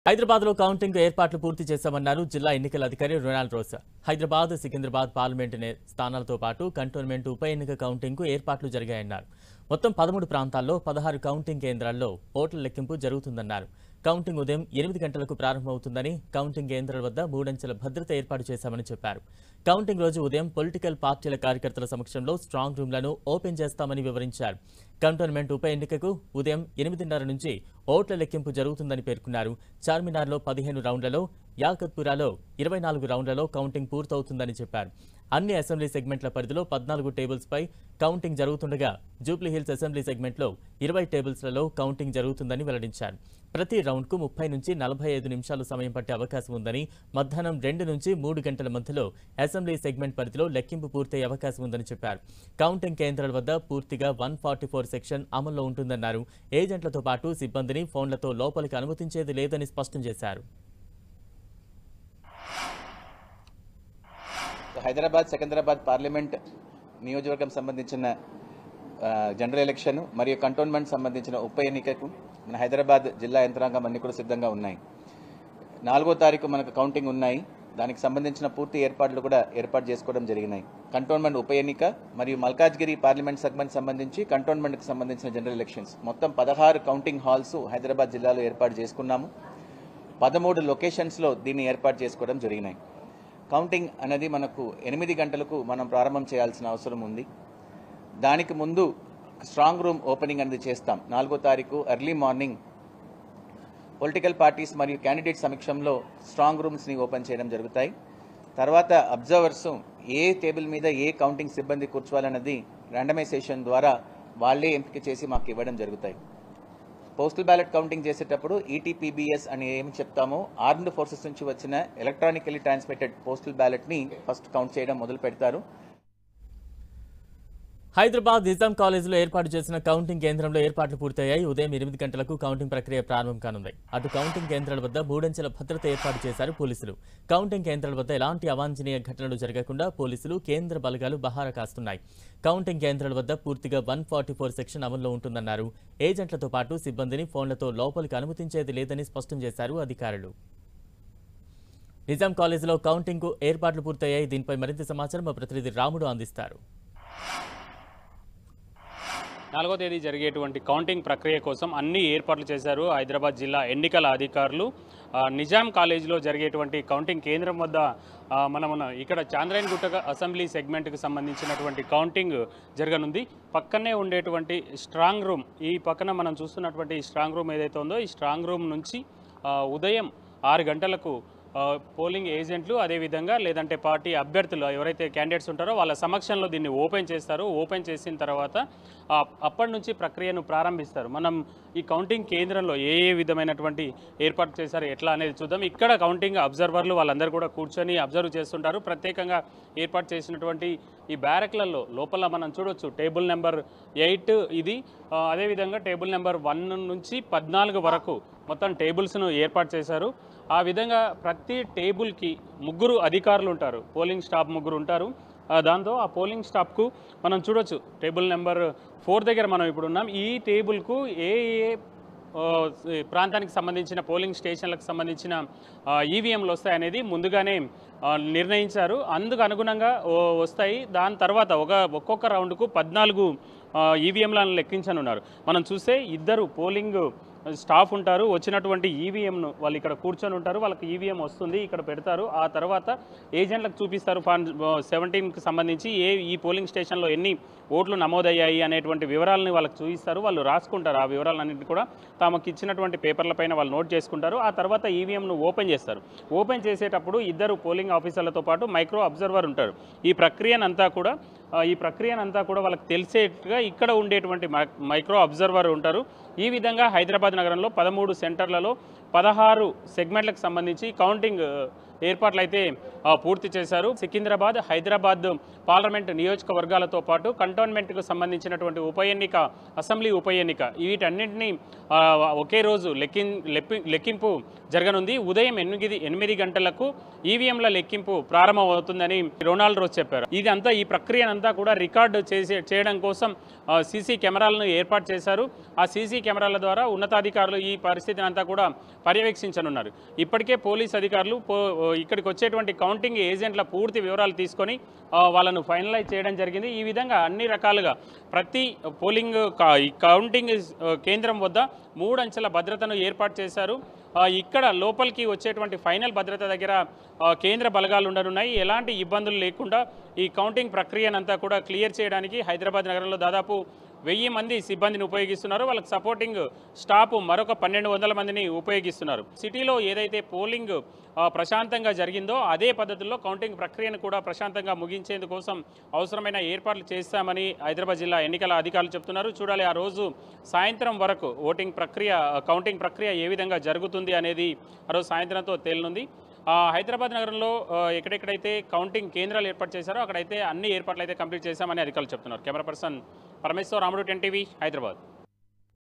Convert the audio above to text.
హైదరాబాద్లో కౌంటింగ్ ఏర్పాట్లు పూర్తి చేశామన్నారు జిల్లా ఎన్నికల అధికారి Ronald Rose. Hyderabad, Secunderabad parliament స్థానాలతో పాటు కంటోన్మెంట్ ఉప ఎన్నిక కౌంటింగ్కు ఏర్పాట్లు జరిగాయన్నారు. మొత్తం 13 ప్రాంతాల్లో 16 కౌంటింగ్ కేంద్రాల్లో ఓట్ల లెక్కింపు జరుగుతుందన్నారు. కౌంటింగ్ ఉదయం 8 గంటలకు ప్రారంభమవుతుందని, కౌంటింగ్ కేంద్రాల వద్ద 3 అంచెల భద్రత ఏర్పాటు చేశామని చెప్పారు. కౌంటింగ్ రోజు ఉదయం పొలిటికల్ పార్టీల కార్యకర్తల సమక్షంలో స్ట్రాంగ్ రూమ్లను ఓపెన్ చేస్తామని వివరించారు. కంటోన్మెంట్ ఉప ఎన్నికకు ఉదయం 8:30 నుంచి ఓట్ల లెక్కింపు జరుగుతుందని పేర్కొన్నారు. చార్మినార్లో 15 రౌండ్లలో, యాకత్పురాలో 24 రౌండ్లలో కౌంటింగ్ పూర్తవుతుందని చెప్పారు. అన్ని అసెంబ్లీ సెగ్మెంట్ల పరిధిలో 14 టేబుల్స్పై కౌంటింగ్ జరుగుతుండగా, జూబ్లీహిల్స్ అసెంబ్లీ సెగ్మెంట్లో 20 టేబుల్స్లలో కౌంటింగ్ జరుగుతుందని వెల్లడించారు. ప్రతి రౌండ్కు 30 నుంచి 45 నిమిషాలు సమయం పట్టే అవకాశం ఉందని, మధ్యాహ్నం 2 నుంచి 3 గంటల మధ్యలో అసెంబ్లీ సెగ్మెంట్ పరిధిలో లెక్కింపు పూర్తయ్యే అవకాశం ఉందని చెప్పారు. కౌంటింగ్ కేంద్రాల వద్ద పూర్తిగా 144 సెక్షన్ అమల్లో ఉంటుందన్నారు. ఏజెంట్లతో పాటు సిబ్బందిని ఫోన్లతో లోపలికి అనుమతించేది లేదని స్పష్టం చేశారు. హైదరాబాద్, సికింద్రాబాద్ పార్లమెంట్ నియోజకవర్గం సంబంధించిన జనరల్ ఎలక్షన్ మరియు కంటోన్మెంట్ సంబంధించిన ఉప ఎన్నికకు మన హైదరాబాద్ జిల్లా యంత్రాంగం అన్ని కూడా సిద్ధంగా ఉన్నాయి. 4వ తారీఖు మనకు కౌంటింగ్ ఉన్నాయి. దానికి సంబంధించిన పూర్తి ఏర్పాట్లు కూడా ఏర్పాటు చేసుకోవడం జరిగినాయి. కంటోన్మెంట్ ఉప ఎన్నిక మరియు మల్కాజ్గిరి పార్లమెంట్ సెగ్మెంట్ సంబంధించి కంటోన్మెంట్కి సంబంధించిన జనరల్ ఎలక్షన్స్ మొత్తం 16 కౌంటింగ్ హాల్స్ హైదరాబాద్ జిల్లాలో ఏర్పాటు చేసుకున్నాము. 13 లొకేషన్స్లో దీన్ని ఏర్పాటు చేసుకోవడం జరిగినాయి. కౌంటింగ్ అనేది మనకు 8 గంటలకు మనం ప్రారంభం చేయాల్సిన అవసరం ఉంది. దానికి ముందు స్ట్రాంగ్ రూమ్ ఓపెనింగ్ అనేది చేస్తాం. 4వ తారీఖు ఎర్లీ మార్నింగ్ పొలిటికల్ పార్టీస్ మరియు క్యాండిడేట్ సమక్షంలో స్ట్రాంగ్ రూమ్స్ని ఓపెన్ చేయడం జరుగుతాయి. తర్వాత అబ్జర్వర్స్ ఏ టేబుల్ మీద ఏ కౌంటింగ్ సిబ్బంది కూర్చోవాలన్నది ర్యాండమైజేషన్ ద్వారా వాళ్లే ఎంపిక చేసి మాకు ఇవ్వడం జరుగుతాయి. పోస్టల్ బ్యాలెట్ కౌంటింగ్ చేసేటప్పుడు ఈటీపీబీఎస్ అని ఏమి చెప్తామో, ఆర్మ్డ్ ఫోర్సెస్ నుంచి వచ్చిన ఎలక్ట్రానికలీ ట్రాన్స్మిటెడ్ పోస్టల్ బ్యాలెట్ని ఫస్ట్ కౌంట్ చేయడం మొదలు పెడతారు. హైదరాబాద్ నిజాం కాలేజీలో ఏర్పాటు చేసిన కౌంటింగ్ కేంద్రంలో ఏర్పాట్లు పూర్తయ్యాయి. ఉదయం 8 గంటలకు కౌంటింగ్ ప్రక్రియ ప్రారంభం కానుంది. అటు కౌంటింగ్ కేంద్రాల వద్ద 3 అంచెల భద్రత ఏర్పాటు చేశారు పోలీసులు. కౌంటింగ్ కేంద్రాల వద్ద ఎలాంటి అవాంఛనీయ ఘటనలు జరగకుండా పోలీసులు, కేంద్ర బలగాలు పహారా కాస్తున్నాయి. కౌంటింగ్ కేంద్రాల వద్ద పూర్తిగా 144 సెక్షన్ అమల్లో ఉంటుందన్నారు. ఏజెంట్లతో పాటు సిబ్బందిని ఫోన్లతో లోపలికి అనుమతించేది లేదని స్పష్టం చేశారు అధికారులు. నిజాం కాలేజీలో కౌంటింగ్కు ఏర్పాట్లు పూర్తయ్యాయి. దీనిపై మరింత సమాచారం మా ప్రతినిధి రాముడు అందిస్తారు. 4వ తేదీ జరిగేటువంటి కౌంటింగ్ ప్రక్రియ కోసం అన్ని ఏర్పాట్లు చేశారు హైదరాబాద్ జిల్లా ఎన్నికల అధికారులు. నిజాం కాలేజీలో జరిగేటువంటి కౌంటింగ్ కేంద్రం వద్ద మనం ఇక్కడ చాంద్రాయన్ గుట్ట అసెంబ్లీ సెగ్మెంట్కి సంబంధించినటువంటి కౌంటింగ్ జరగనుంది. పక్కనే ఉండేటువంటి స్ట్రాంగ్ రూమ్, ఈ పక్కన మనం చూస్తున్నటువంటి స్ట్రాంగ్ రూమ్ ఏదైతే ఉందో, ఈ స్ట్రాంగ్ రూమ్ నుంచి ఉదయం 6 గంటలకు పోలింగ్ ఏజెంట్లు, అదేవిధంగా లేదంటే పార్టీ అభ్యర్థులు ఎవరైతే క్యాండిడేట్స్ ఉంటారో వాళ్ళ సమక్షంలో దీన్ని ఓపెన్ చేస్తారు. ఓపెన్ చేసిన తర్వాత అప్పటి నుంచి ప్రక్రియను ప్రారంభిస్తారు. మనం ఈ కౌంటింగ్ కేంద్రంలో ఏ విధమైనటువంటి ఏర్పాటు చేశారు ఎట్లా అనేది చూద్దాం. ఇక్కడ కౌంటింగ్ అబ్జర్వర్లు వాళ్ళందరూ కూడా కూర్చొని అబ్జర్వ్ చేస్తుంటారు. ప్రత్యేకంగా ఏర్పాటు చేసినటువంటి ఈ బ్యారక్లలో లోపల మనం చూడొచ్చు టేబుల్ నెంబర్ 8 ఇది, అదేవిధంగా టేబుల్ నెంబర్ 1 నుంచి 14 వరకు మొత్తం టేబుల్స్ను ఏర్పాటు చేశారు. ఆ విధంగా ప్రతి టేబుల్కి 3 అధికారులు ఉంటారు, పోలింగ్ స్టాఫ్ 3 ఉంటారు. దాంతో ఆ పోలింగ్ స్టాఫ్కు మనం చూడొచ్చు టేబుల్ నెంబర్ 4 దగ్గర మనం ఇప్పుడు ఉన్నాం. ఈ టేబుల్కు ఏ ప్రాంతానికి సంబంధించిన పోలింగ్ స్టేషన్లకు సంబంధించిన ఈవీఎంలు వస్తాయనేది ముందుగానే నిర్ణయించారు. అందుకు అనుగుణంగా వస్తాయి. దాని తర్వాత ఒక్కొక్క రౌండ్కు 14 ఈవీఎంలను లెక్కించనున్నారు. మనం చూస్తే 2 పోలింగ్ స్టాఫ్ ఉంటారు. వచ్చినటువంటి ఈవీఎంను వాళ్ళు ఇక్కడ కూర్చొని ఉంటారు. వాళ్ళకి ఈవీఎం వస్తుంది, ఇక్కడ పెడతారు. ఆ తర్వాత ఏజెంట్లకు చూపిస్తారు. ఫార్మ్ 17కి సంబంధించి ఈ పోలింగ్ స్టేషన్లో ఎన్ని ఓట్లు నమోదయ్యాయి అనేటువంటి వివరాలని వాళ్ళకి చూపిస్తారు. వాళ్ళు రాసుకుంటారు. ఆ వివరాలన్నింటినీ కూడా తమకు ఇచ్చినటువంటి పేపర్లపైన వాళ్ళు నోట్ చేసుకుంటారు. ఆ తర్వాత ఈవీఎంను ఓపెన్ చేస్తారు. ఓపెన్ చేసేటప్పుడు 2 పోలింగ్ ఆఫీసర్లతో పాటు మైక్రో అబ్జర్వర్ ఉంటారు. ఈ ప్రక్రియనంతా కూడా వాళ్ళకి తెలిసేట్టుగా ఇక్కడ ఉండేటువంటి మైక్రో అబ్జర్వర్ ఉంటారు. ఈ విధంగా హైదరాబాద్ నగరంలో 13 సెంటర్లలో 16 సెగ్మెంట్లకు సంబంధించి కౌంటింగ్ ఏర్పాట్లు అయితే పూర్తి చేశారు. సికింద్రాబాద్, హైదరాబాద్ పార్లమెంటు నియోజకవర్గాలతో పాటు కంటోన్మెంట్కు సంబంధించినటువంటి ఉప ఎన్నిక, అసెంబ్లీ ఉప ఎన్నిక వీటన్నింటినీ ఒకే రోజు లెక్కింపు జరగనుంది. ఉదయం 8 గంటలకు ఈవీఎంల లెక్కింపు ప్రారంభమవుతుందని రొనాల్డ్ రోజ్ చెప్పారు. ఇదంతా ఈ ప్రక్రియనంతా కూడా రికార్డు చేయడం కోసం సీసీ కెమెరాలను ఏర్పాటు చేశారు. ఆ సీసీ కెమెరాల ద్వారా ఉన్నతాధికారులు ఈ పరిస్థితిని అంతా కూడా పర్యవేక్షించనున్నారు. ఇప్పటికే పోలీస్ అధికారులు ఇక్కడికి వచ్చేటువంటి కౌంటింగ్ ఏజెంట్ల పూర్తి వివరాలు తీసుకొని వాళ్ళను ఫైనలైజ్ చేయడం జరిగింది. ఈ విధంగా అన్ని రకాలుగా ప్రతి పోలింగ్ కౌంటింగ్ కేంద్రం వద్ద 3 అంచెల భద్రతను ఏర్పాటు చేశారు. ఇక్కడ లోపలికి వచ్చేటువంటి ఫైనల్ భద్రత దగ్గర కేంద్ర బలగాలు ఉండనున్నాయి. ఎలాంటి ఇబ్బందులు లేకుండా ఈ కౌంటింగ్ ప్రక్రియనంతా కూడా క్లియర్ చేయడానికి హైదరాబాద్ నగరంలో దాదాపు 1000 మంది సిబ్బందిని ఉపయోగిస్తున్నారు. వాళ్ళకి సపోర్టింగ్ స్టాఫ్ మరొక 1200 మందిని ఉపయోగిస్తున్నారు. సిటీలో ఏదైతే పోలింగ్ ప్రశాంతంగా జరిగిందో అదే పద్ధతుల్లో కౌంటింగ్ ప్రక్రియను కూడా ప్రశాంతంగా ముగించేందుకోసం అవసరమైన ఏర్పాట్లు చేస్తామని హైదరాబాద్ జిల్లా ఎన్నికల అధికారులు చెప్తున్నారు. చూడాలి ఆ రోజు సాయంత్రం వరకు కౌంటింగ్ ప్రక్రియ ఏ విధంగా జరుగుతుంది అనేది ఆ రోజు సాయంత్రంతో తేలనుంది. హైదరాబాద్ నగరంలో ఎక్కడెక్కడైతే కౌంటింగ్ కేంద్రాలు ఏర్పాటు చేశారో అక్కడైతే అన్ని ఏర్పాట్లు అయితే కంప్లీట్ చేశామని అధికారులు చెప్తున్నారు. కెమెరా పర్సన్ పరమేశ్వర్, రాముడు, 10 టీవీ, హైదరాబాద్.